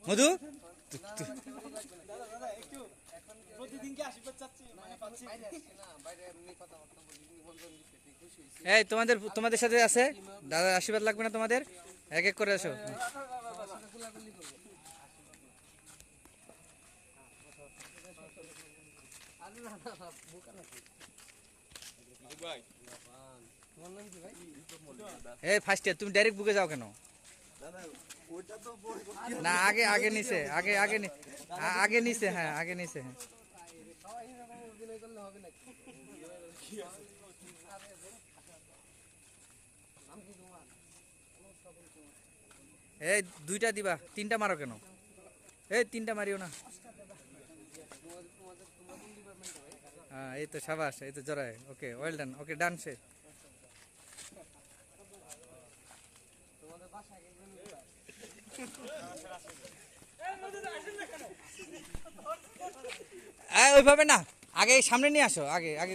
মধু এই তোমাদের তোমাদের সাথে আছে দাদা, আশীর্বাদ লাগবে না তোমাদের? এক এক করে আসো। এই ফার্স্ট ইয়ার, তুমি ডাইরেক্ট বুকে যাও কেন? না আগে আগে নিচে, আগে আগে আগে নিচে, হ্যাঁ আগে নিচে, হ্যাঁ। এই দুইটা দিবা, তিনটা মারো কেন? এই তিনটা মারিও না। হ্যাঁ এই তো সাবাস, এই তো জড়ায়। ওকে ওয়েল ডান, ওকে ডান সে। ওইভাবে না, আগে সামনে নিয়ে আসো, আগে আগে।